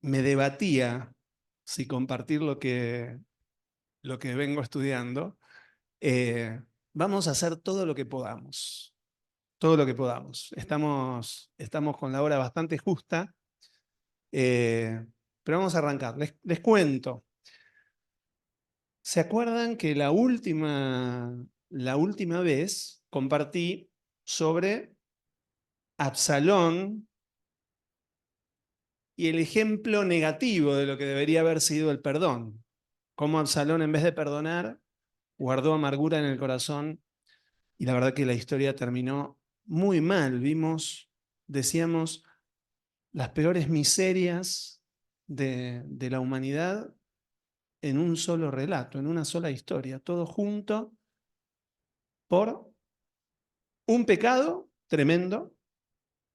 me debatía si compartir lo que vengo estudiando. Vamos a hacer todo lo que podamos, todo lo que podamos. Estamos con la hora bastante justa, pero vamos a arrancar. Les cuento. ¿Se acuerdan que la última vez compartí sobre Absalón y el ejemplo negativo de lo que debería haber sido el perdón? Cómo Absalón, en vez de perdonar, guardó amargura en el corazón, y la verdad que la historia terminó muy mal. Decíamos, las peores miserias de la humanidad en un solo relato, en una sola historia, todo junto por un pecado tremendo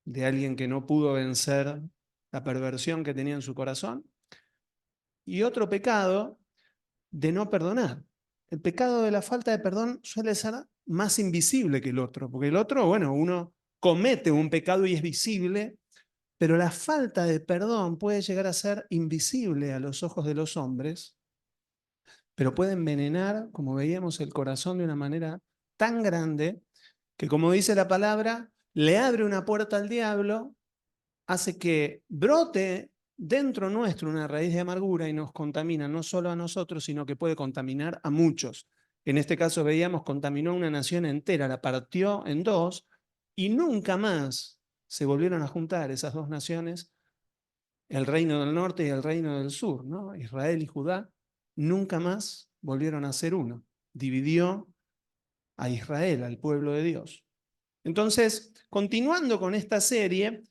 de alguien que no pudo vencer la perversión que tenía en su corazón, y otro pecado de no perdonar. El pecado de la falta de perdón suele ser más invisible que el otro, porque el otro, bueno, uno comete un pecado y es visible, pero la falta de perdón puede llegar a ser invisible a los ojos de los hombres, pero puede envenenar, como veíamos, el corazón de una manera tan grande que, como dice la palabra, le abre una puerta al diablo, hace que brote dentro nuestro una raíz de amargura y nos contamina no solo a nosotros, sino que puede contaminar a muchos. En este caso veíamos, contaminó a una nación entera, la partió en dos y nunca más se volvieron a juntar esas dos naciones, el reino del norte y el reino del sur, ¿no? Israel y Judá, nunca más volvieron a ser uno. Dividió a Israel, al pueblo de Dios. Entonces, continuando con esta serie,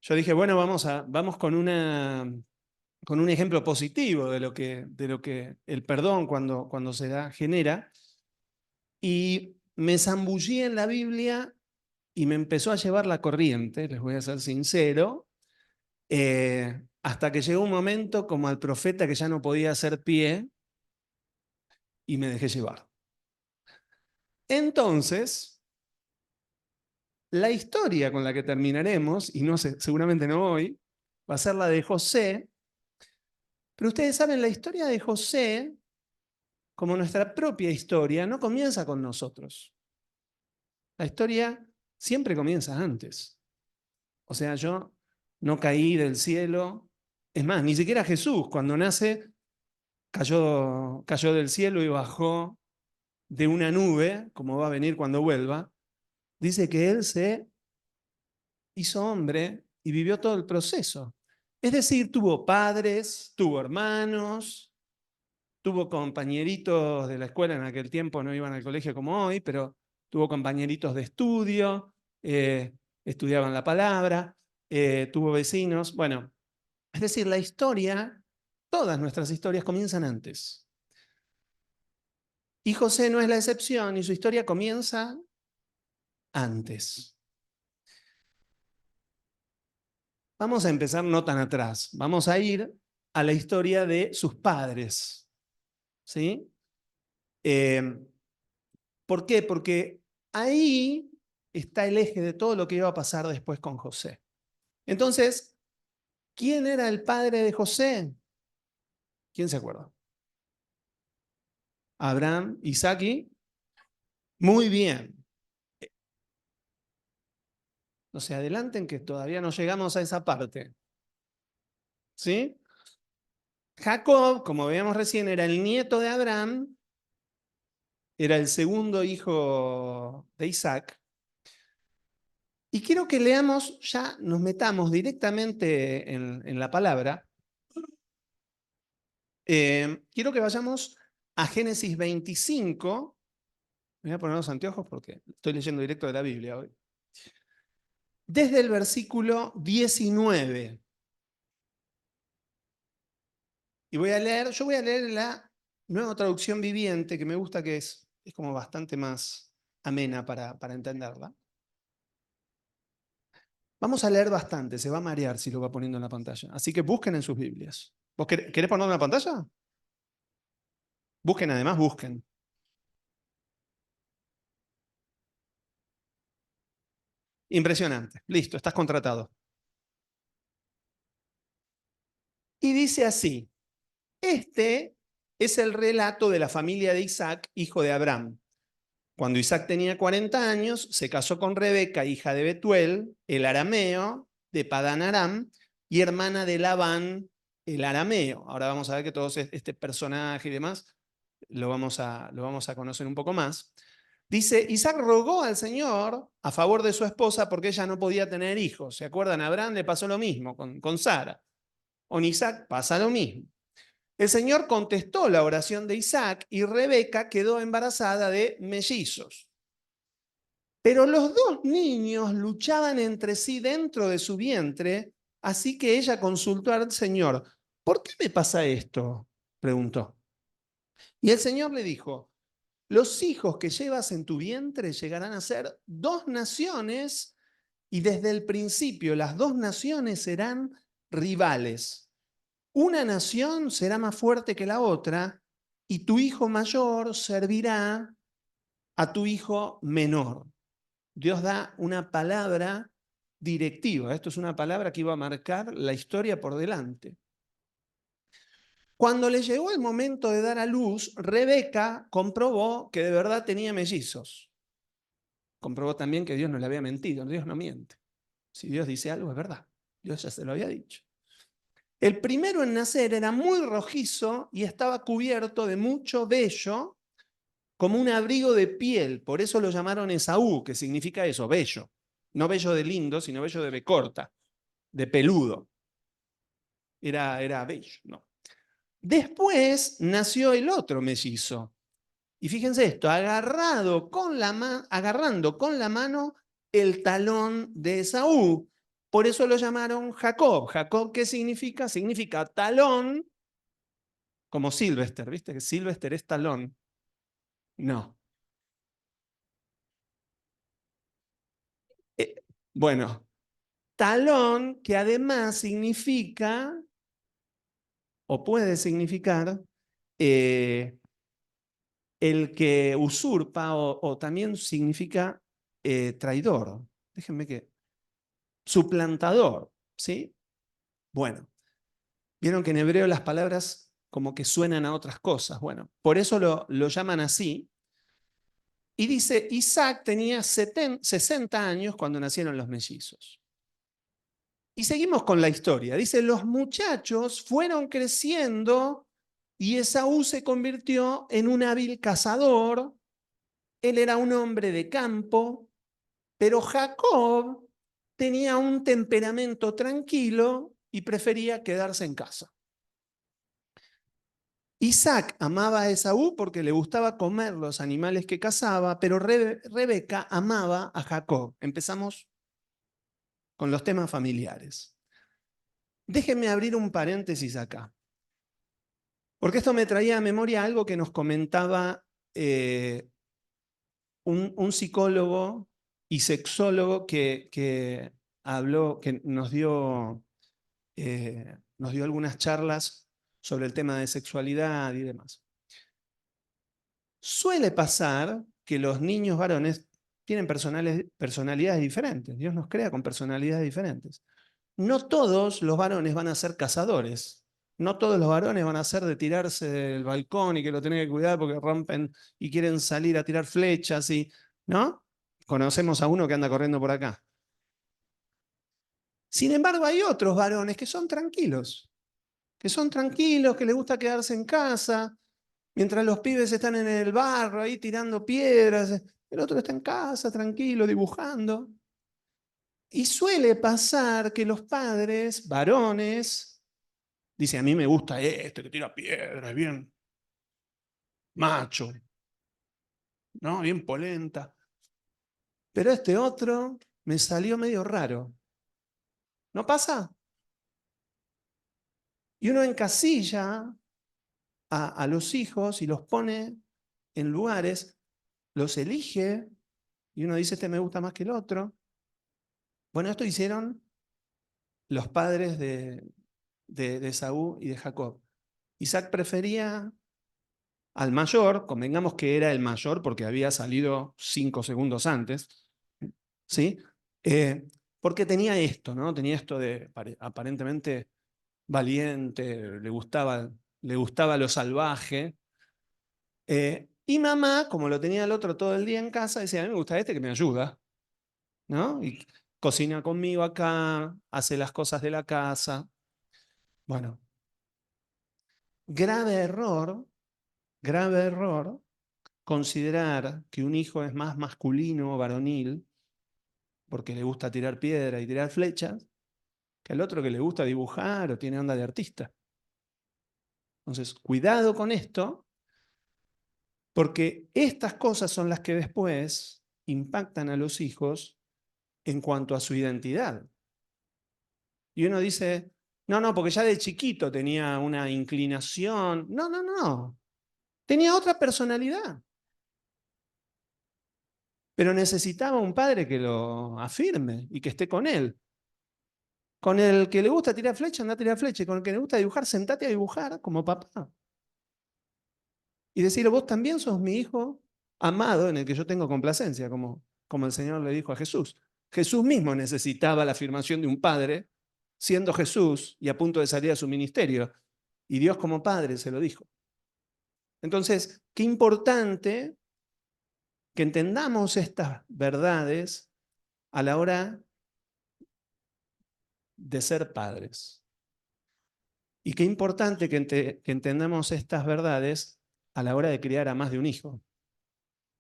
yo dije, bueno, vamos con un ejemplo positivo de lo que el perdón cuando se da genera. Y me zambullí en la Biblia y me empezó a llevar la corriente, les voy a ser sincero, hasta que llegó un momento como al profeta que ya no podía hacer pie y me dejé llevar. Entonces, la historia con la que terminaremos, y no sé, seguramente no hoy, va a ser la de José. Pero ustedes saben, la historia de José, como nuestra propia historia, no comienza con nosotros. La historia siempre comienza antes. O sea, yo no caí del cielo. Es más, ni siquiera Jesús, cuando nace, cayó del cielo y bajó de una nube, como va a venir cuando vuelva. Dice que él se hizo hombre y vivió todo el proceso. Es decir, tuvo padres, tuvo hermanos, tuvo compañeritos de la escuela, en aquel tiempo no iban al colegio como hoy, pero tuvo compañeritos de estudio, estudiaban la palabra, tuvo vecinos. Bueno, es decir, la historia, todas nuestras historias comienzan antes. Y José no es la excepción, y su historia comienza antes. Vamos a empezar no tan atrás, vamos a ir a la historia de sus padres. ¿Sí? Eh, ¿Por qué? Porque ahí está el eje de todo lo que iba a pasar después con José. Entonces, ¿quién era el padre de José? ¿Quién se acuerda? Abraham, Isaac y... Muy bien. No se adelanten que todavía no llegamos a esa parte. ¿Sí? Jacob, como veíamos recién, era el nieto de Abraham, era el segundo hijo de Isaac. Y quiero que leamos, ya nos metamos directamente en la palabra. Quiero que vayamos a Génesis 25. Me voy a poner los anteojos porque estoy leyendo directo de la Biblia hoy. Desde el versículo 19. Y yo voy a leer la nueva traducción viviente, que me gusta, que es como bastante más amena para entenderla. Vamos a leer bastante, se va a marear si lo va poniendo en la pantalla. Así que busquen en sus Biblias. ¿Vos querés ponerlo en la pantalla? Busquen, además, busquen. Impresionante. Listo, estás contratado. Y dice así, este es el relato de la familia de Isaac, hijo de Abraham. Cuando Isaac tenía 40 años, se casó con Rebeca, hija de Betuel, el arameo, de Padán Aram, y hermana de Labán, el arameo. Ahora vamos a ver que todo este personaje y demás lo vamos a conocer un poco más. Dice, Isaac rogó al Señor a favor de su esposa porque ella no podía tener hijos. ¿Se acuerdan? A Abraham le pasó lo mismo con Sara. Con Isaac pasa lo mismo. El Señor contestó la oración de Isaac y Rebeca quedó embarazada de mellizos. Pero los dos niños luchaban entre sí dentro de su vientre, así que ella consultó al Señor. ¿Por qué me pasa esto? Preguntó. Y el Señor le dijo, los hijos que llevas en tu vientre llegarán a ser dos naciones y desde el principio las dos naciones serán rivales. Una nación será más fuerte que la otra y tu hijo mayor servirá a tu hijo menor. Dios da una palabra directiva. Esto es una palabra que iba a marcar la historia por delante. Cuando le llegó el momento de dar a luz, Rebeca comprobó que de verdad tenía mellizos. Comprobó también que Dios no le había mentido. Dios no miente. Si Dios dice algo, es verdad. Dios ya se lo había dicho. El primero en nacer era muy rojizo y estaba cubierto de mucho vello, como un abrigo de piel. Por eso lo llamaron Esaú, que significa eso, vello. No vello de lindo, sino vello de becorta, de peludo. Era bello, ¿no? Después nació el otro mellizo. Y fíjense esto, agarrando con la mano el talón de Esaú. Por eso lo llamaron Jacob. Jacob, ¿qué significa? Significa talón, como Sylvester, ¿viste? Que Sylvester es talón. No. Eh, bueno, talón que además significa, o puede significar, eh, el que usurpa o también significa traidor. Déjenme que... Suplantador, ¿sí? Bueno, vieron que en hebreo las palabras como que suenan a otras cosas. Bueno, por eso lo llaman así. Y dice, Isaac tenía 60 años cuando nacieron los mellizos. Y seguimos con la historia. Dice, los muchachos fueron creciendo y Esaú se convirtió en un hábil cazador. Él era un hombre de campo, pero Jacob tenía un temperamento tranquilo y prefería quedarse en casa. Isaac amaba a Esaú porque le gustaba comer los animales que cazaba, pero Rebeca amaba a Jacob. Empezamos con los temas familiares. Déjenme abrir un paréntesis acá, porque esto me traía a memoria algo que nos comentaba un psicólogo y sexólogo que habló, que nos dio algunas charlas sobre el tema de sexualidad y demás. Suele pasar que los niños varones tienen personalidades diferentes. Dios nos crea con personalidades diferentes. No todos los varones van a ser cazadores. No todos los varones van a ser de tirarse del balcón y que lo tienen que cuidar porque rompen y quieren salir a tirar flechas y, ¿no? Conocemos a uno que anda corriendo por acá. Sin embargo, hay otros varones que son tranquilos, que les gusta quedarse en casa, mientras los pibes están en el barro ahí tirando piedras, el otro está en casa, tranquilo, dibujando. Y suele pasar que los padres, varones, dicen, a mí me gusta este que tira piedras, bien macho, ¿no? Bien polenta. Pero este otro me salió medio raro. ¿No pasa? Y uno encasilla a los hijos y los pone en lugares, los elige, y uno dice, este me gusta más que el otro. Bueno, esto hicieron los padres de Esaú y de Jacob. Isaac prefería al mayor, convengamos que era el mayor porque había salido 5 segundos antes, ¿sí? Porque tenía esto, ¿no? Tenía esto de aparentemente valiente, le gustaba lo salvaje. Y mamá, como lo tenía el otro todo el día en casa, decía, a mí me gusta este que me ayuda, ¿no? Y cocina conmigo acá, hace las cosas de la casa. Bueno, grave error, considerar que un hijo es más masculino o varonil porque le gusta tirar piedra y tirar flechas, que al otro que le gusta dibujar o tiene onda de artista. Entonces, cuidado con esto, porque estas cosas son las que después impactan a los hijos en cuanto a su identidad. Y uno dice, no, no, porque ya de chiquito tenía una inclinación. No, no, no. Tenía otra personalidad. Pero necesitaba un padre que lo afirme y que esté con él. Con el que le gusta tirar flecha, anda a tirar flecha. Y con el que le gusta dibujar, sentate a dibujar como papá. Y decirle, vos también sos mi hijo amado en el que yo tengo complacencia, como el Señor le dijo a Jesús. Jesús mismo necesitaba la afirmación de un padre, siendo Jesús y a punto de salir a su ministerio. Y Dios como padre se lo dijo. Entonces, qué importante que entendamos estas verdades a la hora de ser padres. Y qué importante que entendamos estas verdades a la hora de criar a más de un hijo.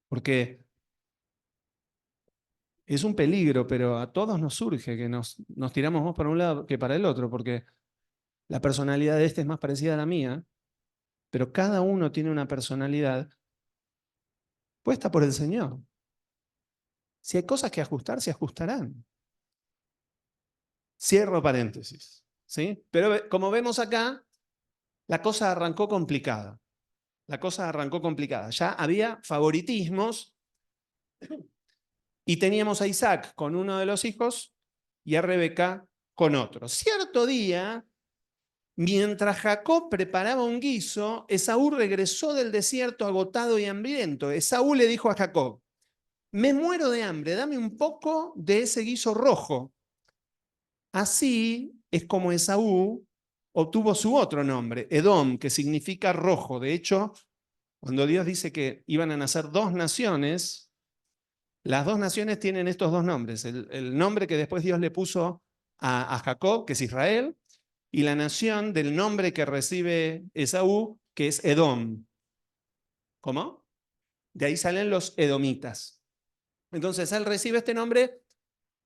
Porque es un peligro, pero a todos nos surge que nos tiramos más para un lado que para el otro, porque la personalidad de este es más parecida a la mía, pero cada uno tiene una personalidad puesta por el Señor. Si hay cosas que ajustar, se ajustarán. Cierro paréntesis, ¿sí? Pero como vemos acá, la cosa arrancó complicada. La cosa arrancó complicada. Ya había favoritismos y teníamos a Isaac con uno de los hijos y a Rebeca con otro. Cierto día, mientras Jacob preparaba un guiso, Esaú regresó del desierto agotado y hambriento. Esaú le dijo a Jacob, me muero de hambre, dame un poco de ese guiso rojo. Así es como Esaú obtuvo su otro nombre, Edom, que significa rojo. De hecho, cuando Dios dice que iban a nacer dos naciones, las dos naciones tienen estos dos nombres. El nombre que después Dios le puso a Jacob, que es Israel, y la nación del nombre que recibe Esaú, que es Edom. ¿Cómo? De ahí salen los edomitas. Entonces él recibe este nombre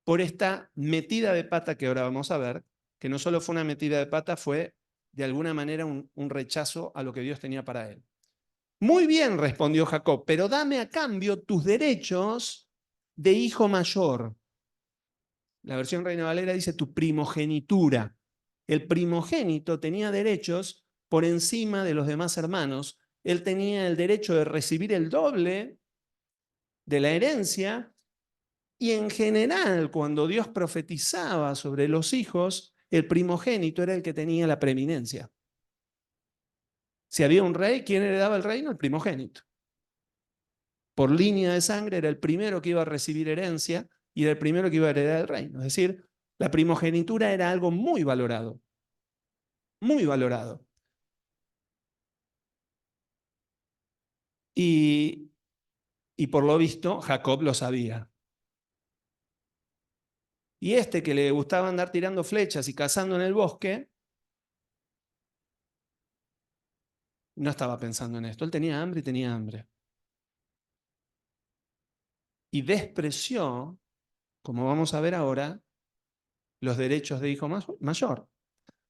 por esta metida de pata que ahora vamos a ver, que no solo fue una metida de pata, fue de alguna manera un rechazo a lo que Dios tenía para él. Muy bien, respondió Jacob, pero dame a cambio tus derechos de hijo mayor. La versión Reina Valera dice tu primogenitura. El primogénito tenía derechos por encima de los demás hermanos. Él tenía el derecho de recibir el doble de la herencia y en general, cuando Dios profetizaba sobre los hijos, el primogénito era el que tenía la preeminencia. Si había un rey, ¿quién heredaba el reino? El primogénito. Por línea de sangre era el primero que iba a recibir herencia y era el primero que iba a heredar el reino. Es decir, la primogenitura era algo muy valorado, muy valorado. Y, y por lo visto, Jacob lo sabía. Y este que le gustaba andar tirando flechas y cazando en el bosque, no estaba pensando en esto. Él tenía hambre y tenía hambre. Y despreció, como vamos a ver ahora, los derechos de hijo mayor.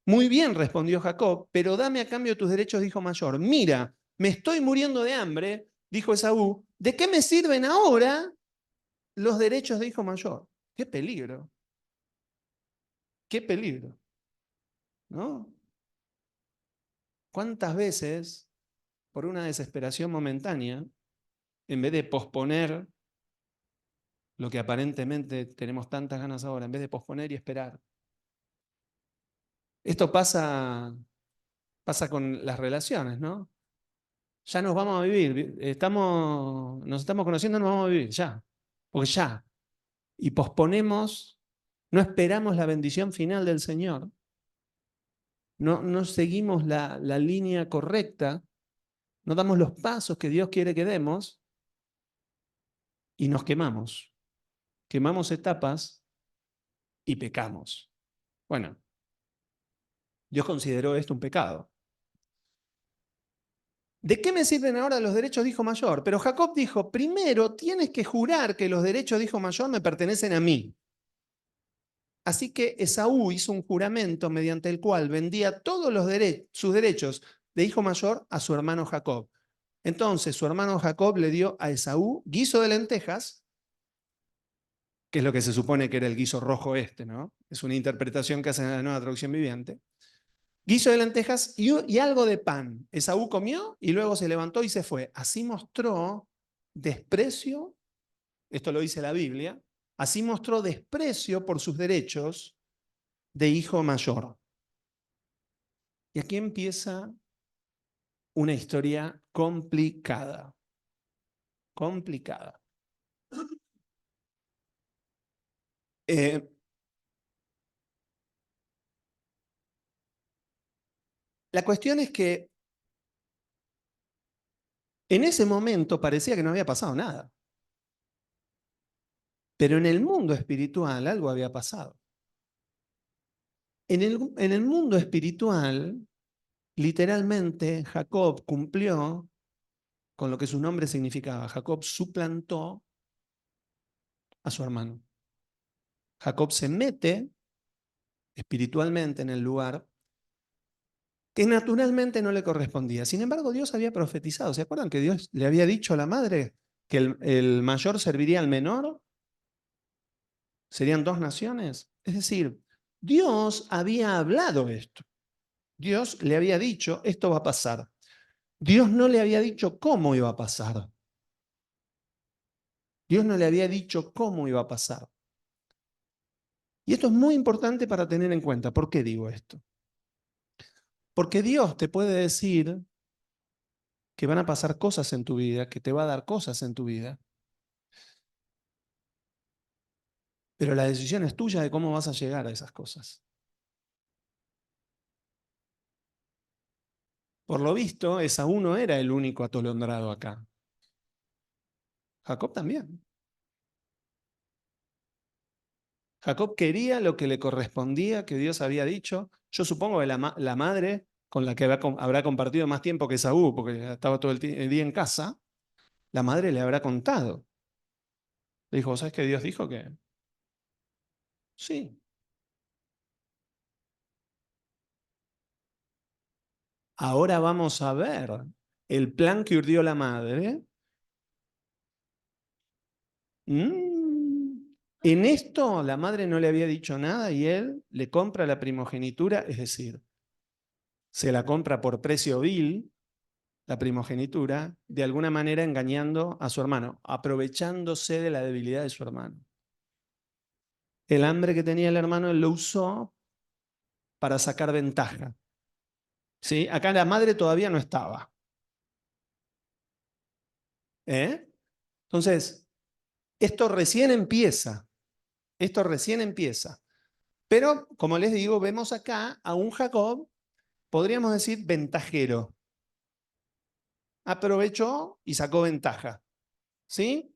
Muy bien, respondió Jacob, pero dame a cambio tus derechos de hijo mayor. Mira, me estoy muriendo de hambre, dijo Esaú. ¿De qué me sirven ahora los derechos de hijo mayor? Qué peligro, qué peligro, ¿no? ¿Cuántas veces, por una desesperación momentánea, en vez de posponer lo que aparentemente tenemos tantas ganas ahora, en vez de posponer y esperar? Esto pasa con las relaciones, ¿no? Ya nos vamos a vivir, nos estamos conociendo, nos vamos a vivir, ya, porque ya. Y posponemos, no esperamos la bendición final del Señor, no seguimos la línea correcta, no damos los pasos que Dios quiere que demos y nos quemamos. Quemamos etapas y pecamos. Bueno, Dios consideró esto un pecado. ¿De qué me sirven ahora los derechos de hijo mayor? Pero Jacob dijo, primero tienes que jurar que los derechos de hijo mayor me pertenecen a mí. Así que Esaú hizo un juramento mediante el cual vendía todos sus derechos de hijo mayor a su hermano Jacob. Entonces su hermano Jacob le dio a Esaú guiso de lentejas, que es lo que se supone que era el guiso rojo este, ¿no? Es una interpretación que hacen en la Nueva Traducción Viviente. Guiso de lentejas y algo de pan. Esaú comió y luego se levantó y se fue. Así mostró desprecio, esto lo dice la Biblia, así mostró desprecio por sus derechos de hijo mayor. Y aquí empieza una historia complicada. Complicada. Eh, la cuestión es que en ese momento parecía que no había pasado nada. Pero en el mundo espiritual algo había pasado. En el mundo espiritual, literalmente, Jacob cumplió con lo que su nombre significaba. Jacob suplantó a su hermano. Jacob se mete espiritualmente en el lugar que naturalmente no le correspondía. Sin embargo, Dios había profetizado. ¿Se acuerdan que Dios le había dicho a la madre que el mayor serviría al menor? ¿Serían dos naciones? Es decir, Dios había hablado esto. Dios le había dicho, esto va a pasar. Dios no le había dicho cómo iba a pasar. Dios no le había dicho cómo iba a pasar. Y esto es muy importante para tener en cuenta. ¿Por qué digo esto? Porque Dios te puede decir que van a pasar cosas en tu vida, que te va a dar cosas en tu vida, pero la decisión es tuya de cómo vas a llegar a esas cosas. Por lo visto, Esaú no era el único atolondrado acá. Jacob también. Jacob quería lo que le correspondía, que Dios había dicho. Yo supongo que la madre, con la que habrá compartido más tiempo que Esaú, porque estaba todo el día en casa, la madre le habrá contado. Le dijo, ¿sabes qué Dios dijo que? Sí. Ahora vamos a ver el plan que urdió la madre. En esto la madre no le había dicho nada y él le compra la primogenitura, es decir, se la compra por precio vil, la primogenitura, de alguna manera engañando a su hermano, aprovechándose de la debilidad de su hermano. El hambre que tenía el hermano él lo usó para sacar ventaja. ¿Sí? Acá la madre todavía no estaba. ¿Eh? Entonces, esto recién empieza. Esto recién empieza. Pero, como les digo, vemos acá a un Jacob, podríamos decir, ventajero. Aprovechó y sacó ventaja. ¿Sí?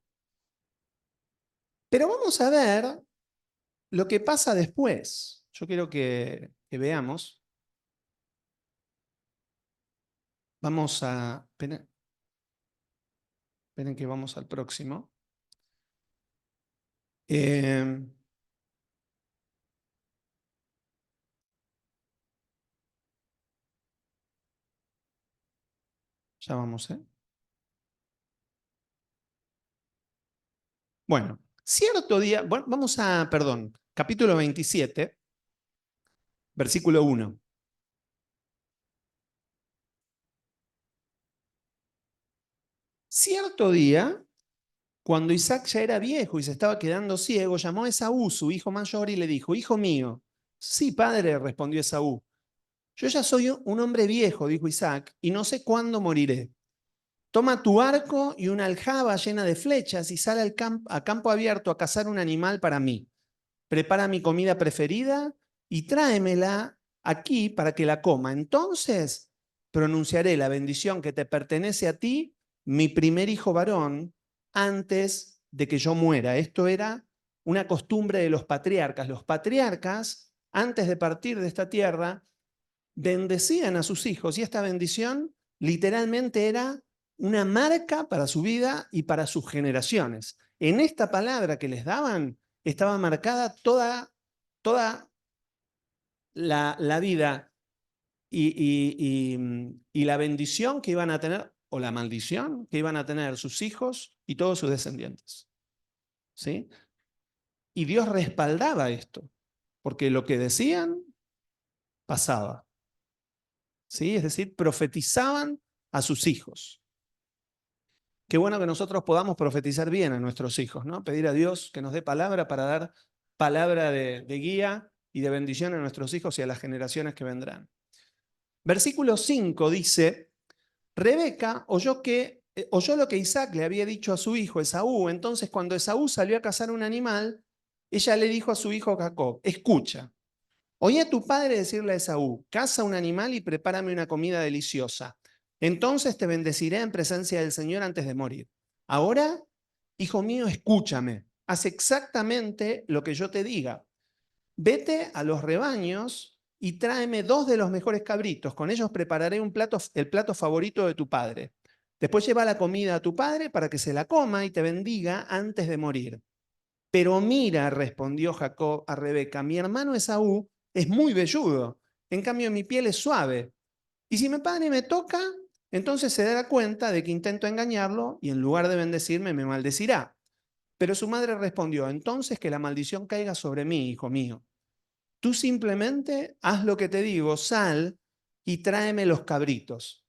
Pero vamos a ver lo que pasa después. Yo quiero que veamos. Vamos a... Esperen que vamos al próximo. Eh, ya vamos, ¿eh? Bueno, cierto día, bueno, vamos a, perdón, capítulo 27, versículo 1. Cierto día, cuando Isaac ya era viejo y se estaba quedando ciego, llamó a Esaú, su hijo mayor, y le dijo, hijo mío. Sí, padre, respondió Esaú. Yo ya soy un hombre viejo, dijo Isaac, y no sé cuándo moriré. Toma tu arco y una aljaba llena de flechas y sal a campo abierto a cazar un animal para mí. Prepara mi comida preferida y tráemela aquí para que la coma. Entonces pronunciaré la bendición que te pertenece a ti, mi primer hijo varón, antes de que yo muera. Esto era una costumbre de los patriarcas. Los patriarcas, antes de partir de esta tierra, bendecían a sus hijos y esta bendición literalmente era una marca para su vida y para sus generaciones. En esta palabra que les daban estaba marcada toda la vida y la bendición que iban a tener, o la maldición que iban a tener sus hijos y todos sus descendientes. ¿Sí? Y Dios respaldaba esto, porque lo que decían pasaba. ¿Sí? Es decir, profetizaban a sus hijos. Qué bueno que nosotros podamos profetizar bien a nuestros hijos, ¿no? Pedir a Dios que nos dé palabra para dar palabra de guía y de bendición a nuestros hijos y a las generaciones que vendrán. Versículo 5 dice, Rebeca oyó lo que Isaac le había dicho a su hijo Esaú. Entonces, cuando Esaú salió a cazar un animal, ella le dijo a su hijo Jacob, escucha, oí a tu padre decirle a Esaú, caza un animal y prepárame una comida deliciosa. Entonces te bendeciré en presencia del Señor antes de morir. Ahora, hijo mío, escúchame, haz exactamente lo que yo te diga. Vete a los rebaños y tráeme 2 de los mejores cabritos. Con ellos prepararé el plato favorito de tu padre. Después lleva la comida a tu padre para que se la coma y te bendiga antes de morir. Pero mira, respondió Jacob a Rebeca, mi hermano Esaú es muy velludo, en cambio mi piel es suave. Y si mi padre me toca, entonces se dará cuenta de que intento engañarlo y en lugar de bendecirme me maldecirá. Pero su madre respondió, entonces que la maldición caiga sobre mí, hijo mío. Tú simplemente haz lo que te digo, sal y tráeme los cabritos.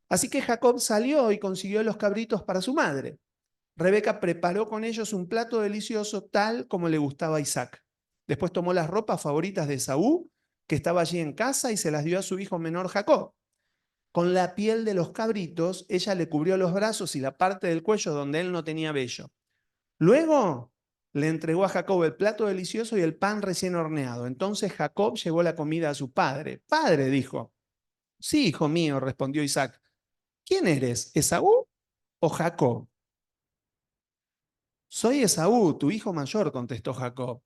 Así que Jacob salió y consiguió los cabritos para su madre. Rebeca preparó con ellos un plato delicioso tal como le gustaba a Isaac. Después tomó las ropas favoritas de Esaú, que estaba allí en casa, y se las dio a su hijo menor Jacob. Con la piel de los cabritos, ella le cubrió los brazos y la parte del cuello donde él no tenía vello. Luego le entregó a Jacob el plato delicioso y el pan recién horneado. Entonces Jacob llevó la comida a su padre. Padre, dijo. Sí, hijo mío, respondió Isaac. ¿Quién eres, Esaú o Jacob? Soy Esaú, tu hijo mayor, contestó Jacob.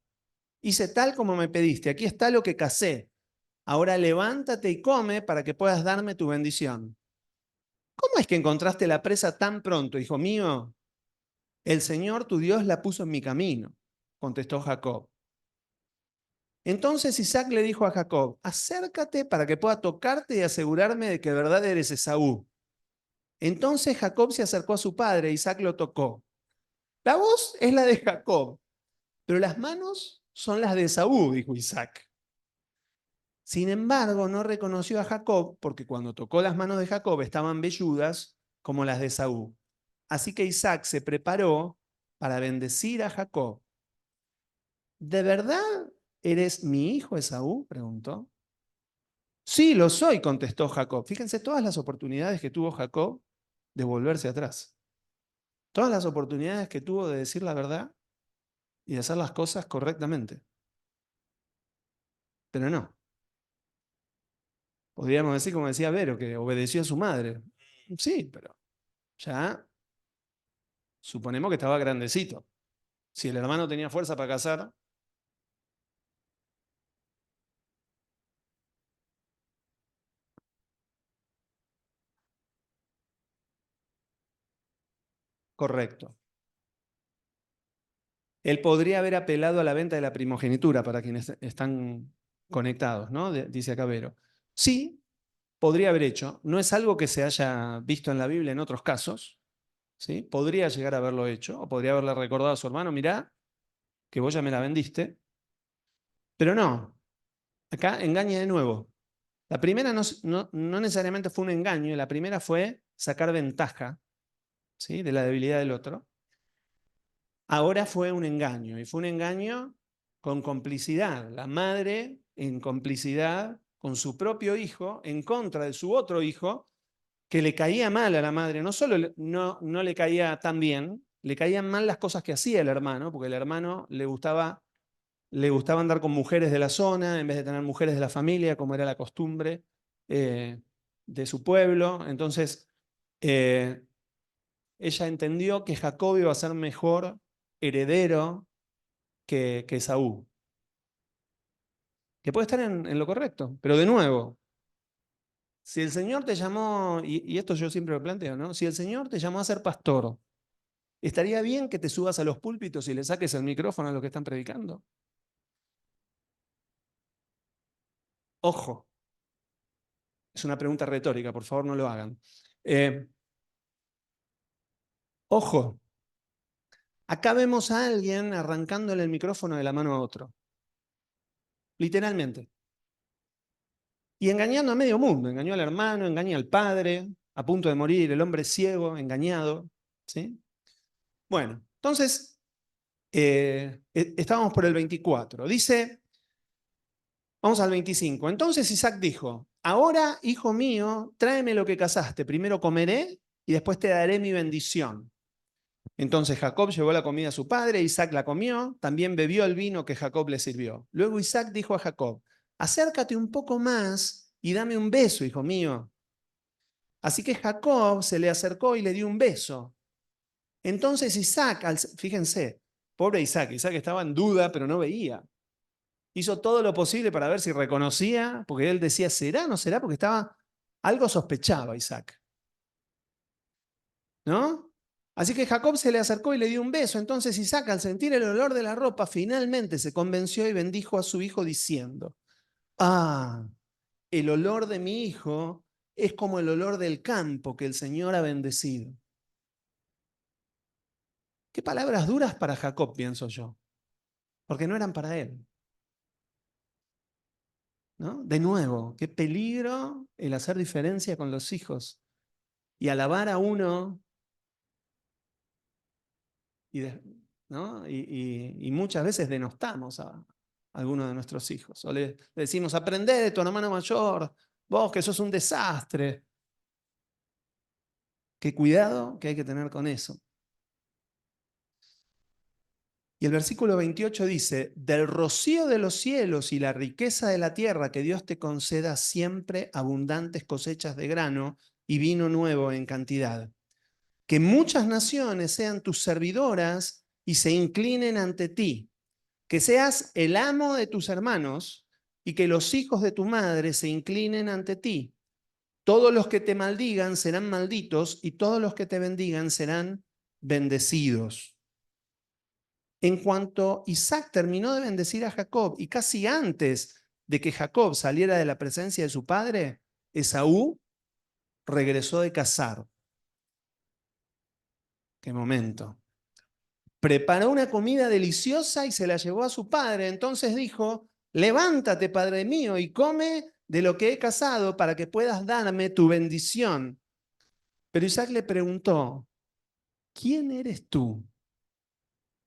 Hice tal como me pediste, aquí está lo que cazé. Ahora levántate y come para que puedas darme tu bendición. ¿Cómo es que encontraste la presa tan pronto, hijo mío? El Señor tu Dios la puso en mi camino, contestó Jacob. Entonces Isaac le dijo a Jacob, acércate para que pueda tocarte y asegurarme de que de verdad eres Esaú. Entonces Jacob se acercó a su padre, Isaac lo tocó. La voz es la de Jacob, pero las manos son las de Esaú, dijo Isaac. Sin embargo, no reconoció a Jacob porque cuando tocó las manos de Jacob estaban velludas como las de Esaú. Así que Isaac se preparó para bendecir a Jacob. ¿De verdad eres mi hijo Esaú?, preguntó. Sí, lo soy, contestó Jacob. Fíjense todas las oportunidades que tuvo Jacob de volverse atrás. Todas las oportunidades que tuvo de decir la verdad y de hacer las cosas correctamente. Pero no. Podríamos decir, como decía Vero, que obedeció a su madre. Sí, pero ya suponemos que estaba grandecito. Si el hermano tenía fuerza para casar, correcto. Él podría haber apelado a la venta de la primogenitura para quienes están conectados, ¿no? Dice acá Vero. Sí, podría haber hecho. No es algo que se haya visto en la Biblia en otros casos, ¿sí? Podría llegar a haberlo hecho, o podría haberle recordado a su hermano, mirá, que vos ya me la vendiste. Pero no, acá engaña de nuevo. La primera no necesariamente fue un engaño, la primera fue sacar ventaja, ¿sí?, de la debilidad del otro. Ahora fue un engaño, y fue un engaño con complicidad. La madre en complicidad con su propio hijo, en contra de su otro hijo, que le caía mal a la madre. No solo no le caía tan bien, le caían mal las cosas que hacía el hermano, porque el hermano le gustaba le gustaba andar con mujeres de la zona en vez de tener mujeres de la familia, como era la costumbre eh, de su pueblo. Entonces, eh, ella entendió que Jacob iba a ser mejor heredero que Esaú, que puede estar en lo correcto, pero de nuevo, si el Señor te llamó, y esto yo siempre lo planteo, ¿no? Si el Señor te llamó a ser pastor, ¿estaría bien que te subas a los púlpitos y le saques el micrófono a los que están predicando? Ojo, es una pregunta retórica, por favor no lo hagan. Eh, Ojo, acá vemos a alguien arrancándole el micrófono de la mano a otro, literalmente. Y engañando a medio mundo, engañó al hermano, engañó al padre, a punto de morir, el hombre ciego, engañado. ¿Sí? Bueno, entonces, estábamos por el 24. Dice, vamos al 25. Entonces Isaac dijo, ahora, hijo mío, tráeme lo que cazaste, primero comeré y después te daré mi bendición. Entonces Jacob llevó la comida a su padre, Isaac la comió, también bebió el vino que Jacob le sirvió. Luego Isaac dijo a Jacob, acércate un poco más y dame un beso, hijo mío. Así que Jacob se le acercó y le dio un beso. Entonces Isaac, fíjense, pobre Isaac, Isaac estaba en duda, pero no veía. Hizo todo lo posible para ver si reconocía, porque él decía, ¿será o no será? Porque algo sospechaba Isaac, ¿no? Así que Jacob se le acercó y le dio un beso. Entonces Isaac, al sentir el olor de la ropa, finalmente se convenció y bendijo a su hijo diciendo, ah, el olor de mi hijo es como el olor del campo que el Señor ha bendecido. Qué palabras duras para Jacob, pienso yo, porque no eran para él, ¿no? De nuevo, qué peligro el hacer diferencia con los hijos y alabar a uno y, ¿no? Y muchas veces denostamos a alguno de nuestros hijos. O le decimos, aprende de tu hermano mayor, vos que sos un desastre. Qué cuidado que hay que tener con eso. Y el versículo 28 dice, del rocío de los cielos y la riqueza de la tierra, que Dios te conceda siempre abundantes cosechas de grano y vino nuevo en cantidad. Que muchas naciones sean tus servidoras y se inclinen ante ti. Que seas el amo de tus hermanos y que los hijos de tu madre se inclinen ante ti. Todos los que te maldigan serán malditos y todos los que te bendigan serán bendecidos. En cuanto Isaac terminó de bendecir a Jacob y casi antes de que Jacob saliera de la presencia de su padre, Esaú regresó de cazar. Qué momento. Preparó una comida deliciosa y se la llevó a su padre. Entonces dijo, levántate, padre mío, y come de lo que he cazado para que puedas darme tu bendición. Pero Isaac le preguntó, ¿quién eres tú?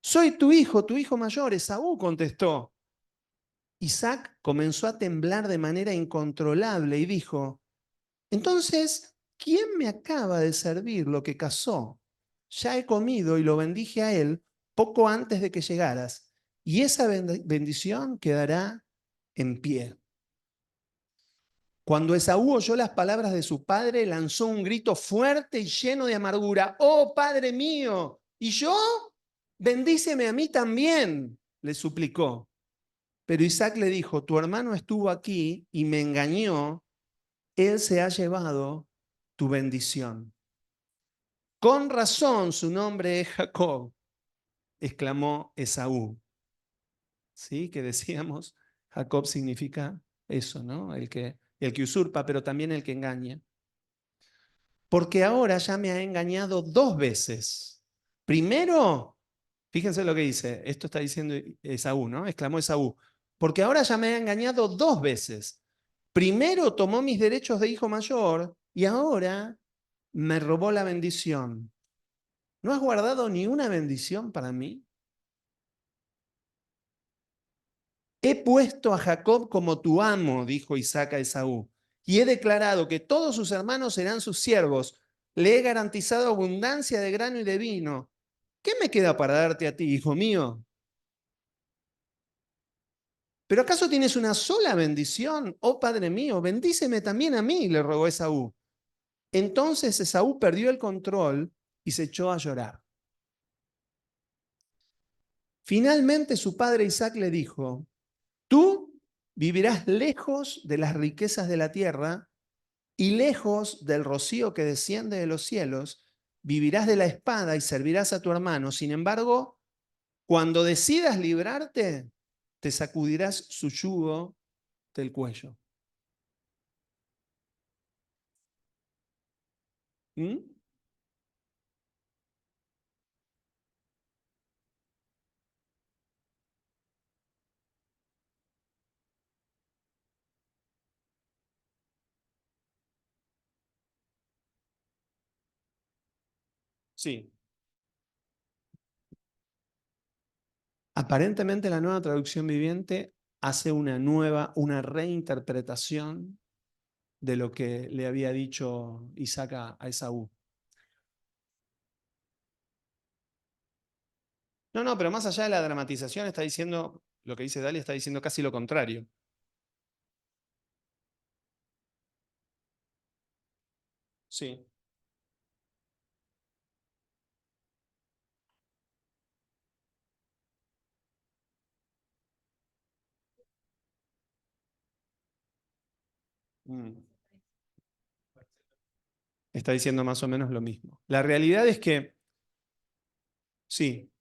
Soy tu hijo mayor, Esaú contestó. Isaac comenzó a temblar de manera incontrolable y dijo, entonces, ¿quién me acaba de servir lo que cazó? Ya he comido y lo bendije a él poco antes de que llegaras, y esa bendición quedará en pie. Cuando Esaú oyó las palabras de su padre, lanzó un grito fuerte y lleno de amargura. ¡Oh, padre mío! ¿Y yo? Bendíceme a mí también, le suplicó. Pero Isaac le dijo, tu hermano estuvo aquí y me engañó, él se ha llevado tu bendición. Con razón su nombre es Jacob, exclamó Esaú. ¿Sí? Que decíamos, Jacob significa eso, ¿no? El que usurpa, pero también el que engaña. Porque ahora ya me ha engañado dos veces. Primero, fíjense lo que dice, esto está diciendo Esaú, ¿no? Exclamó Esaú. Porque ahora ya me ha engañado dos veces. Primero tomó mis derechos de hijo mayor y ahora me robó la bendición. ¿No has guardado ni una bendición para mí? He puesto a Jacob como tu amo, dijo Isaac a Esaú, y he declarado que todos sus hermanos serán sus siervos. Le he garantizado abundancia de grano y de vino. ¿Qué me queda para darte a ti, hijo mío? ¿pero acaso tienes una sola bendición? Oh Padre mío, bendíceme también a mí, le rogó Esaú. Entonces Esaú perdió el control y se echó a llorar. Finalmente su padre Isaac le dijo, tú vivirás lejos de las riquezas de la tierra y lejos del rocío que desciende de los cielos, vivirás de la espada y servirás a tu hermano. Sin embargo, cuando decidas librarte, te sacudirás su yugo del cuello. ¿Mm? Sí. Aparentemente la nueva traducción viviente hace una reinterpretación de lo que le había dicho Isaac a Esaú. No, no, pero más allá de la dramatización está diciendo, lo que dice Dalia está diciendo casi lo contrario. Sí. Mm. Está diciendo más o menos lo mismo. La realidad es que, sí,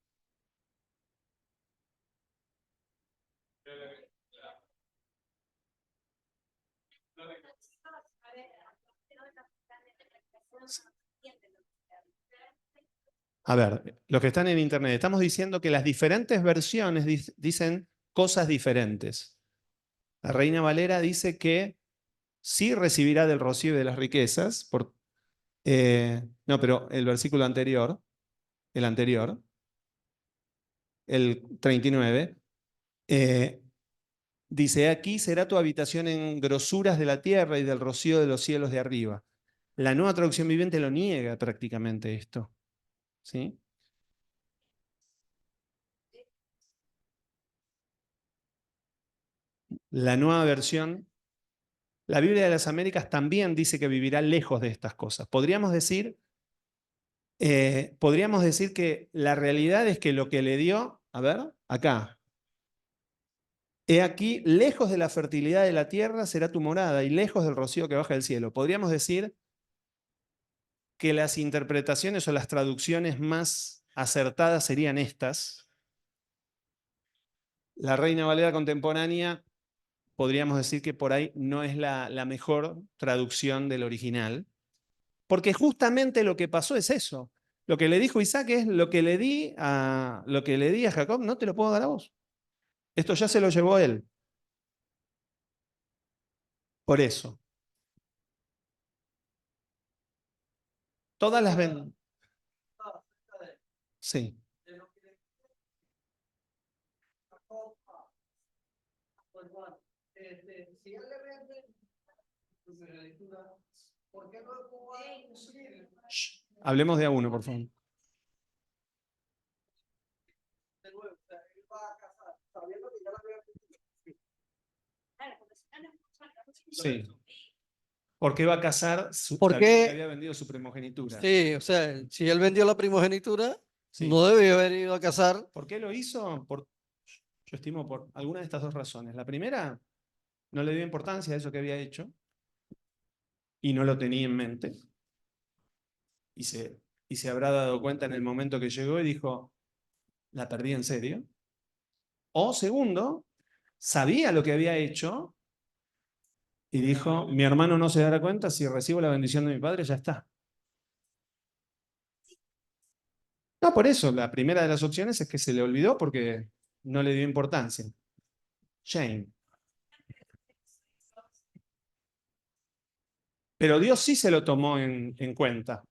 a ver, los que están en internet, estamos diciendo que las diferentes versiones dicen cosas diferentes. La Reina Valera dice que sí recibirá del rocío y de las riquezas, no, pero el versículo anterior, el anterior, el 39, eh, dice, aquí será tu habitación en grosuras de la tierra y del rocío de los cielos de arriba. La nueva traducción viviente lo niega prácticamente esto. ¿Sí? La nueva versión, la Biblia de las Américas también dice que vivirá lejos de estas cosas. Podríamos decir que la realidad es que lo que le dio, a ver, acá, he aquí, lejos de la fertilidad de la tierra será tu morada y lejos del rocío que baja del cielo. Podríamos decir que las interpretaciones o las traducciones más acertadas serían estas. La Reina Valera contemporánea, podríamos decir que por ahí no es la mejor traducción del original, porque justamente lo que pasó es eso. Lo que le dijo Isaac es lo que le di a Jacob, no te lo puedo dar a vos. Esto ya se lo llevó él. Por eso. Todas las ven. Sí. Shh. Hablemos de a uno, por favor. Sí. ¿Por qué va a casar ¿Por sabiendo que qué? había vendido su primogenitura? Sí, o sea, si él vendió la primogenitura, Sí. no debió haber ido a casar. ¿Por qué lo hizo? Yo estimo por alguna de estas dos razones. La primera, no le dio importancia a eso que había hecho y no lo tenía en mente. Y se habrá dado cuenta en el momento que llegó y dijo, la perdí en serio. O segundo, sabía lo que había hecho y dijo, mi hermano no se dará cuenta, si recibo la bendición de mi padre, ya está. No, por eso, la primera de las opciones es que se le olvidó porque no le dio importancia. Shame. Pero Dios sí se lo tomó en cuenta.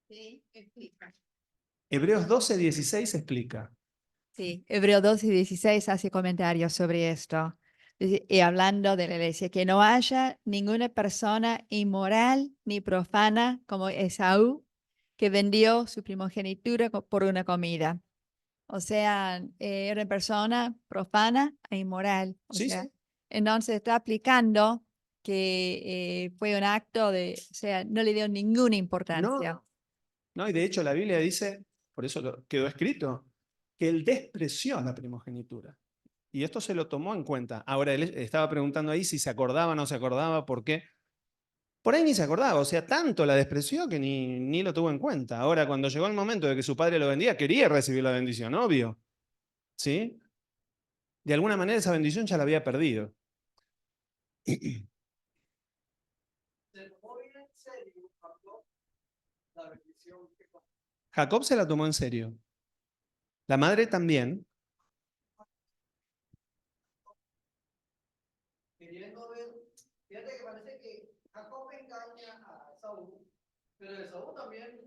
Sí, explica. Hebreos 12:16 explica. Sí, Hebreo 12:16 hace comentarios sobre esto. Y hablando de la iglesia, que no haya ninguna persona inmoral ni profana como Esaú, que vendió su primogenitura por una comida. O sea, era una persona profana e inmoral. O Sí, sea, sí. entonces está aplicando que fue un acto de, o sea, no le dio ninguna importancia. No, no, y de hecho la Biblia dice, por eso quedó escrito, que él despreció la primogenitura. Y esto se lo tomó en cuenta. Ahora, él estaba preguntando ahí si se acordaba o no se acordaba, por qué. Por ahí ni se acordaba, o sea, tanto la despreció que ni lo tuvo en cuenta. Ahora, cuando llegó el momento de que su padre lo vendía, quería recibir la bendición, obvio. ¿Sí? De alguna manera esa bendición ya la había perdido. Se tomó bien en serio, Jacob, la bendición que Jacob se la tomó en serio. La madre también. queriendo ver. Fíjate que parece que Jacob engaña a Esaú, pero Esaú también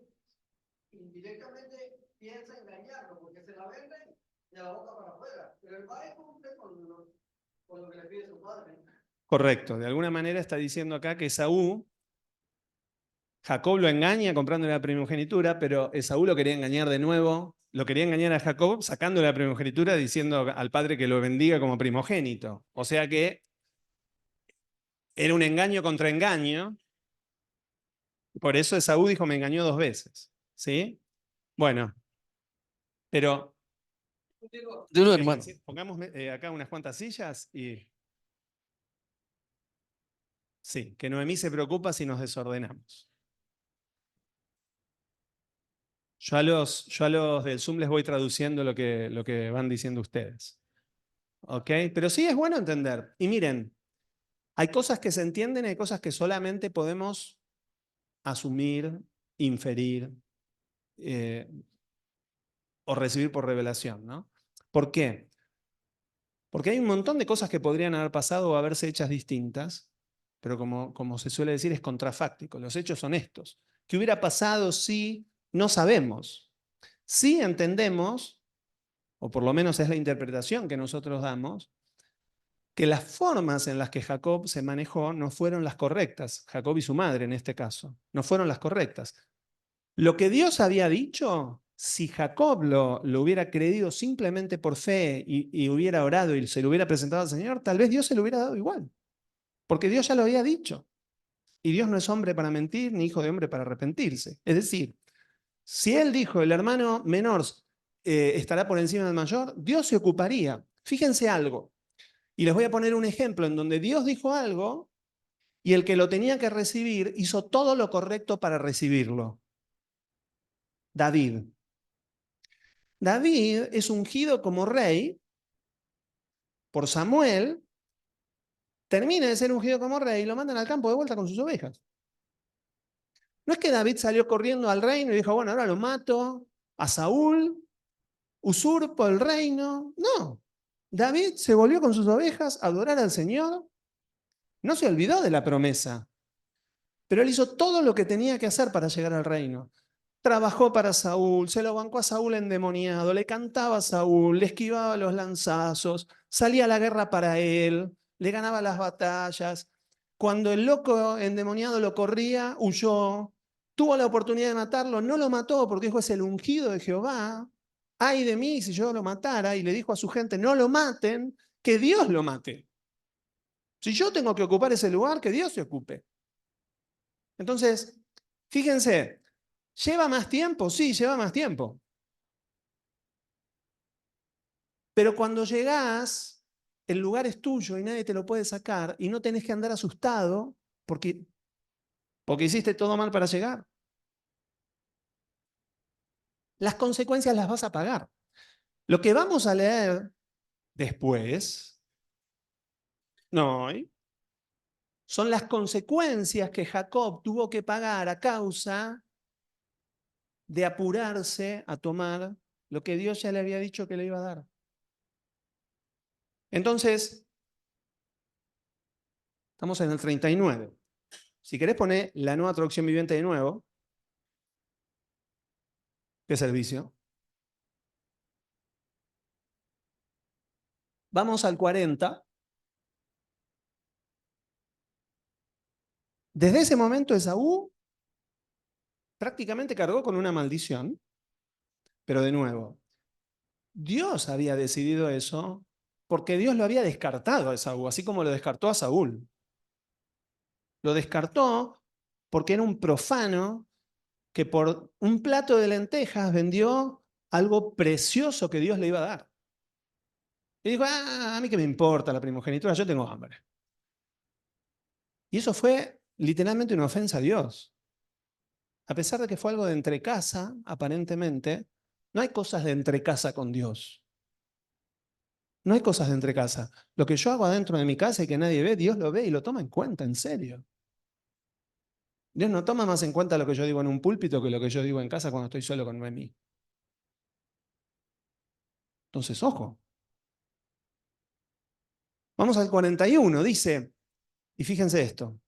indirectamente piensa engañarlo, porque se la vende de la boca para afuera. Pero el padre cumple con lo que le pide su padre. Correcto. De alguna manera está diciendo acá que Esaú, Jacob lo engaña comprándole la primogenitura, pero Esaú lo quería engañar de nuevo. Lo quería engañar a Jacob sacándole la primogenitura diciendo al padre que lo bendiga como primogénito. O sea que era un engaño contra engaño. Por eso Esaú dijo, me engañó 2 veces. ¿Sí? Bueno, pero De uno, hermano. pongamos acá unas cuantas sillas y sí, que Noemí se preocupa si nos desordenamos. Yo a los del Zoom les voy traduciendo lo que van diciendo ustedes. ¿Ok? Pero sí es bueno entender. Y miren, hay cosas que se entienden y hay cosas que solamente podemos asumir, inferir o recibir por revelación, ¿no? ¿Por qué? Porque hay un montón de cosas que podrían haber pasado o haberse hechas distintas, pero como se suele decir, es contrafáctico. Los hechos son estos. ¿Qué hubiera pasado si no sabemos? Sí entendemos, o por lo menos es la interpretación que nosotros damos, que las formas en las que Jacob se manejó no fueron las correctas. Jacob y su madre en este caso, no fueron las correctas. Lo que Dios había dicho, si Jacob lo hubiera creído simplemente por fe y hubiera orado y se lo hubiera presentado al Señor, tal vez Dios se lo hubiera dado igual, porque Dios ya lo había dicho. Y Dios no es hombre para mentir, ni hijo de hombre para arrepentirse. Es decir, si él dijo, el hermano menor estará por encima del mayor, Dios se ocuparía. Fíjense algo, y les voy a poner un ejemplo en donde Dios dijo algo y el que lo tenía que recibir hizo todo lo correcto para recibirlo. David. David es ungido como rey por Samuel, termina de ser ungido como rey y lo mandan al campo de vuelta con sus ovejas. No es que David salió corriendo al reino y dijo, bueno, ahora lo mato a Saúl, usurpo el reino. No, David se volvió con sus ovejas a adorar al Señor, no se olvidó de la promesa, pero él hizo todo lo que tenía que hacer para llegar al reino. Trabajó para Saúl, se lo bancó a Saúl endemoniado, le cantaba a Saúl, le esquivaba los lanzazos, salía a la guerra para él, le ganaba las batallas. Cuando el loco endemoniado lo corría, huyó. Tuvo la oportunidad de matarlo, no lo mató porque dijo, es el ungido de Jehová. Ay de mí si yo lo matara. Y le dijo a su gente, no lo maten, que Dios lo mate. Si yo tengo que ocupar ese lugar, que Dios se ocupe. Entonces, fíjense, ¿lleva más tiempo? Sí, lleva más tiempo. Pero cuando llegás, el lugar es tuyo y nadie te lo puede sacar y no tenés que andar asustado porque hiciste todo mal para llegar. Las consecuencias las vas a pagar. Lo que vamos a leer después, no, son las consecuencias que Jacob tuvo que pagar a causa de apurarse a tomar lo que Dios ya le había dicho que le iba a dar. Entonces, estamos en el 39. Si querés poner la nueva traducción viviente de nuevo, ¿qué servicio? Vamos al 40. Desde ese momento Esaú prácticamente cargó con una maldición, pero de nuevo, Dios había decidido eso porque Dios lo había descartado a Esaú, así como lo descartó a Saúl. Lo descartó porque era un profano que por un plato de lentejas vendió algo precioso que Dios le iba a dar. Y dijo, a mí qué me importa la primogenitura, yo tengo hambre. Y eso fue literalmente una ofensa a Dios. A pesar de que fue algo de entrecasa, aparentemente, no hay cosas de entrecasa con Dios. No hay cosas de entrecasa. Lo que yo hago adentro de mi casa y que nadie ve, Dios lo ve y lo toma en cuenta, en serio. Dios no toma más en cuenta lo que yo digo en un púlpito que lo que yo digo en casa cuando estoy solo con Noemí. Entonces, ojo. Vamos al 41, dice, y fíjense esto,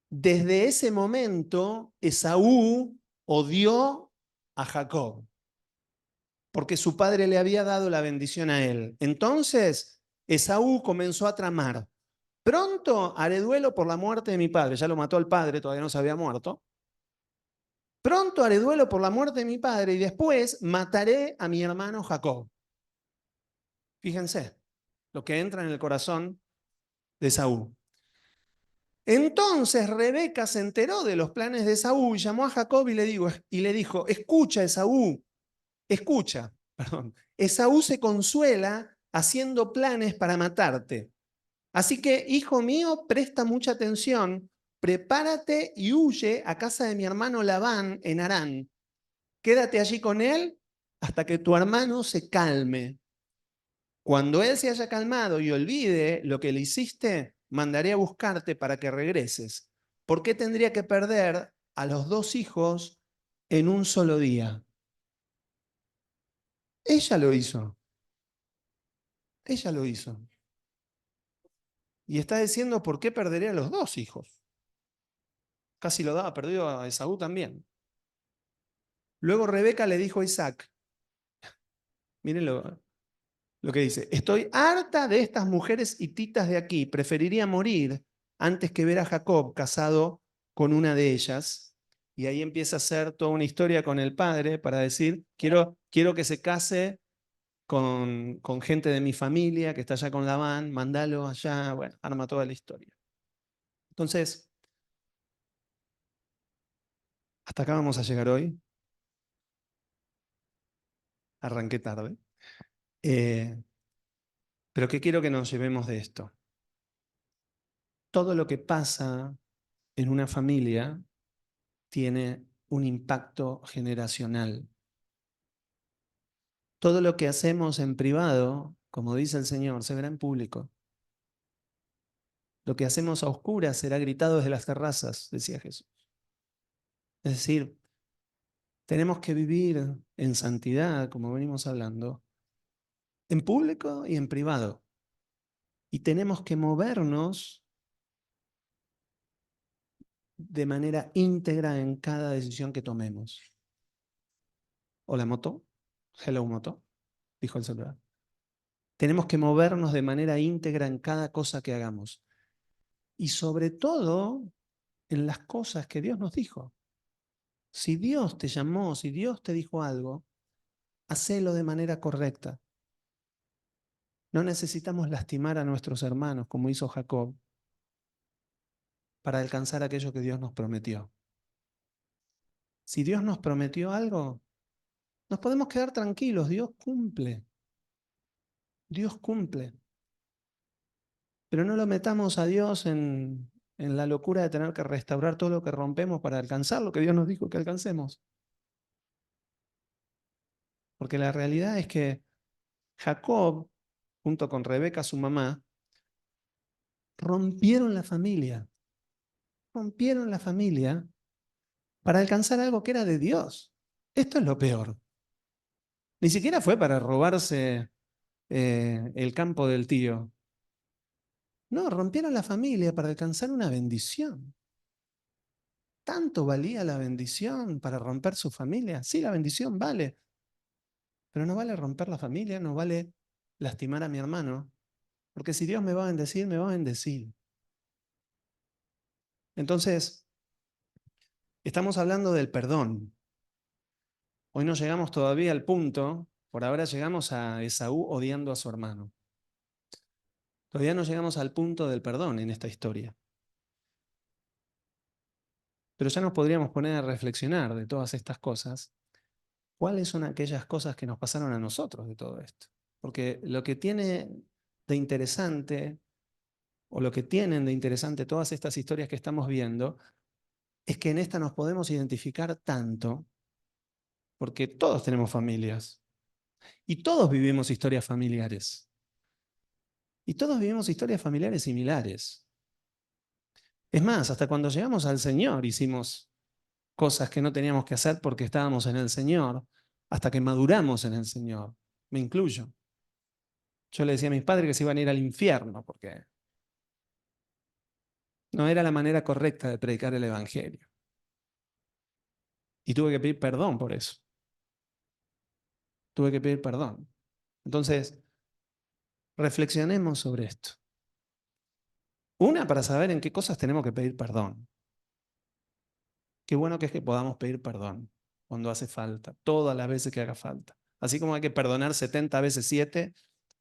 desde ese momento Esaú odió a Jacob, porque su padre le había dado la bendición a él. Entonces Esaú comenzó a tramar. Pronto haré duelo por la muerte de mi padre. Ya lo mató al padre, todavía no se había muerto. Pronto haré duelo por la muerte de mi padre y después mataré a mi hermano Jacob. Fíjense lo que entra en el corazón de Esaú. Entonces Rebeca se enteró de los planes de Esaú y llamó a Jacob y le dijo, escucha Esaú, escucha, perdón, Esaú se consuela haciendo planes para matarte. Así que, hijo mío, presta mucha atención, prepárate y huye a casa de mi hermano Labán en Harán. Quédate allí con él hasta que tu hermano se calme. Cuando él se haya calmado y olvide lo que le hiciste, mandaré a buscarte para que regreses. ¿Por qué tendría que perder a los dos hijos en un solo día? Ella lo hizo. Ella lo hizo. Y está diciendo, ¿por qué perderé a los dos hijos? Casi lo daba perdido a Esaú también. Luego Rebeca le dijo a Isaac, miren lo que dice, estoy harta de estas mujeres hititas de aquí, preferiría morir antes que ver a Jacob casado con una de ellas. Y ahí empieza a hacer toda una historia con el padre para decir, quiero que se case con gente de mi familia que está allá con Labán, mandalo allá, bueno, arma toda la historia. Entonces, hasta acá vamos a llegar hoy. Arranqué tarde. Pero ¿qué quiero que nos llevemos de esto? Todo lo que pasa en una familia tiene un impacto generacional. Todo lo que hacemos en privado, como dice el Señor, se verá en público. Lo que hacemos a oscuras será gritado desde las terrazas, decía Jesús. Es decir, tenemos que vivir en santidad, como venimos hablando, en público y en privado. Y tenemos que movernos de manera íntegra en cada decisión que tomemos. Hola, moto. Hello, moto, dijo el celular. Tenemos que movernos de manera íntegra en cada cosa que hagamos. Y sobre todo en las cosas que Dios nos dijo. Si Dios te llamó, si Dios te dijo algo, hacelo de manera correcta. No necesitamos lastimar a nuestros hermanos como hizo Jacob para alcanzar aquello que Dios nos prometió. Si Dios nos prometió algo, nos podemos quedar tranquilos. Dios cumple. Dios cumple. Pero no lo metamos a Dios en la locura de tener que restaurar todo lo que rompemos para alcanzar lo que Dios nos dijo que alcancemos. Porque la realidad es que Jacob, junto con Rebeca, su mamá, rompieron la familia. Rompieron la familia para alcanzar algo que era de Dios. Esto es lo peor. Ni siquiera fue para robarse el campo del tío. No, rompieron la familia para alcanzar una bendición. ¿Tanto valía la bendición para romper su familia? Sí, la bendición vale, pero no vale romper la familia, no vale lastimar a mi hermano, porque si Dios me va a bendecir, me va a bendecir. Entonces, estamos hablando del perdón. Hoy no llegamos todavía al punto, Por ahora llegamos a Esaú odiando a su hermano. Todavía no llegamos al punto del perdón en esta historia. Pero ya nos podríamos poner a reflexionar de todas estas cosas. ¿Cuáles son aquellas cosas que nos pasaron a nosotros de todo esto? Porque lo que tiene de interesante, o lo que tienen de interesante todas estas historias que estamos viendo, es que en esta nos podemos identificar tanto, porque todos tenemos familias y todos vivimos historias familiares. Y todos vivimos historias familiares similares. Es más, hasta cuando llegamos al Señor hicimos cosas que no teníamos que hacer porque estábamos en el Señor, hasta que maduramos en el Señor. Me incluyo. Yo le decía a mis padres que se iban a ir al infierno porque no era la manera correcta de predicar el Evangelio. Y tuve que pedir perdón por eso. Tuve que pedir perdón. Entonces, reflexionemos sobre esto. Una, para saber en qué cosas tenemos que pedir perdón. Qué bueno que es que podamos pedir perdón cuando hace falta, todas las veces que haga falta. Así como hay que perdonar 70 veces 7,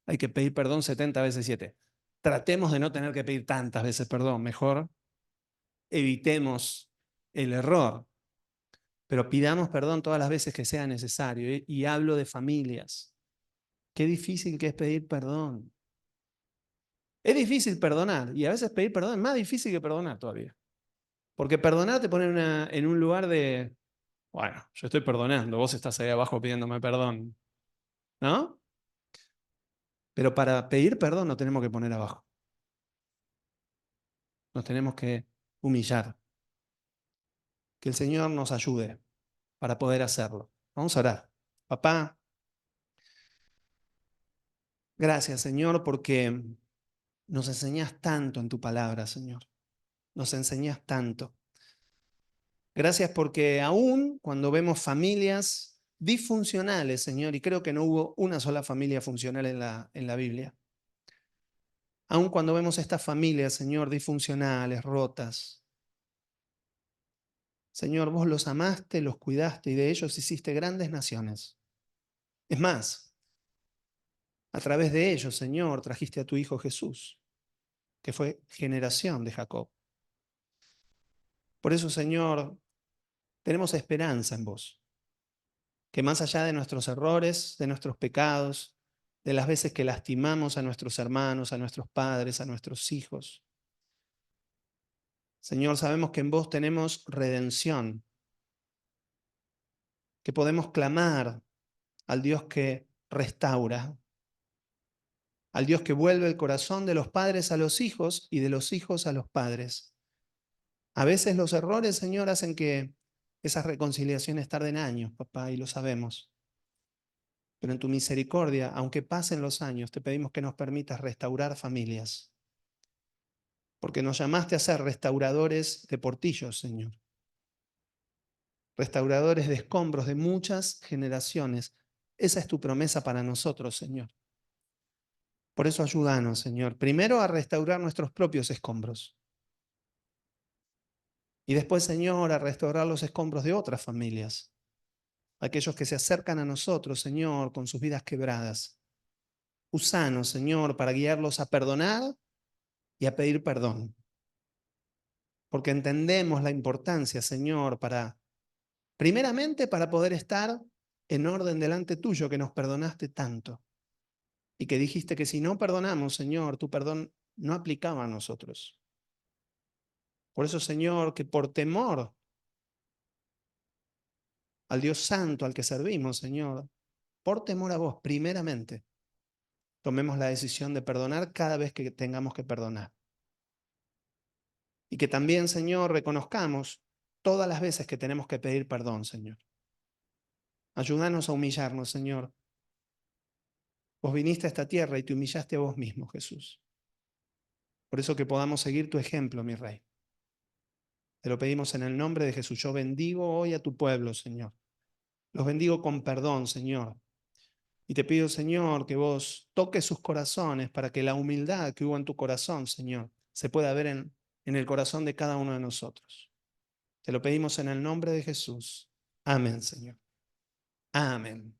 hay que pedir perdón 70 veces 7. Tratemos de no tener que pedir tantas veces perdón, mejor evitemos el error, pero pidamos perdón todas las veces que sea necesario. Y hablo de familias. Qué difícil que es pedir perdón. Es difícil perdonar y a veces pedir perdón es más difícil que perdonar todavía. Porque perdonar te pone en un lugar de, bueno, yo estoy perdonando, vos estás ahí abajo pidiéndome perdón, ¿no? Pero para pedir perdón nos tenemos que poner abajo. Nos tenemos que humillar. Que el Señor nos ayude para poder hacerlo. Vamos a orar. Papá, gracias, Señor, porque nos enseñas tanto en tu palabra, Señor. Nos enseñas tanto. Gracias porque aún cuando vemos familias disfuncionales, Señor, y creo que no hubo una sola familia funcional en la Biblia, aún cuando vemos estas familias, Señor, disfuncionales, rotas, Señor, vos los amaste, los cuidaste y de ellos hiciste grandes naciones. Es más, a través de ellos, Señor, trajiste a tu Hijo Jesús, que fue generación de Jacob. Por eso, Señor, tenemos esperanza en vos, que más allá de nuestros errores, de nuestros pecados, de las veces que lastimamos a nuestros hermanos, a nuestros padres, a nuestros hijos, Señor, sabemos que en vos tenemos redención, que podemos clamar al Dios que restaura, al Dios que vuelve el corazón de los padres a los hijos y de los hijos a los padres. A veces los errores, Señor, hacen que esas reconciliaciones tarden años, papá, y lo sabemos. Pero en tu misericordia, aunque pasen los años, te pedimos que nos permitas restaurar familias. Porque nos llamaste a ser restauradores de portillos, Señor. Restauradores de escombros de muchas generaciones. Esa es tu promesa para nosotros, Señor. Por eso ayúdanos, Señor, primero a restaurar nuestros propios escombros. Y después, Señor, a restaurar los escombros de otras familias. Aquellos que se acercan a nosotros, Señor, con sus vidas quebradas. Úsanos, Señor, para guiarlos a perdonar y a pedir perdón. Porque entendemos la importancia, Señor, primeramente para poder estar en orden delante tuyo, que nos perdonaste tanto. Y que dijiste que si no perdonamos, Señor, tu perdón no aplicaba a nosotros. Por eso, Señor, que por temor al Dios Santo al que servimos, Señor, por temor a vos, primeramente, tomemos la decisión de perdonar cada vez que tengamos que perdonar. Y que también, Señor, reconozcamos todas las veces que tenemos que pedir perdón, Señor. Ayúdanos a humillarnos, Señor. Vos viniste a esta tierra y te humillaste a vos mismo, Jesús. Por eso que podamos seguir tu ejemplo, mi Rey. Te lo pedimos en el nombre de Jesús. Yo bendigo hoy a tu pueblo, Señor. Los bendigo con perdón, Señor. Y te pido, Señor, que vos toques sus corazones para que la humildad que hubo en tu corazón, Señor, se pueda ver en el corazón de cada uno de nosotros. Te lo pedimos en el nombre de Jesús. Amén, Señor. Amén.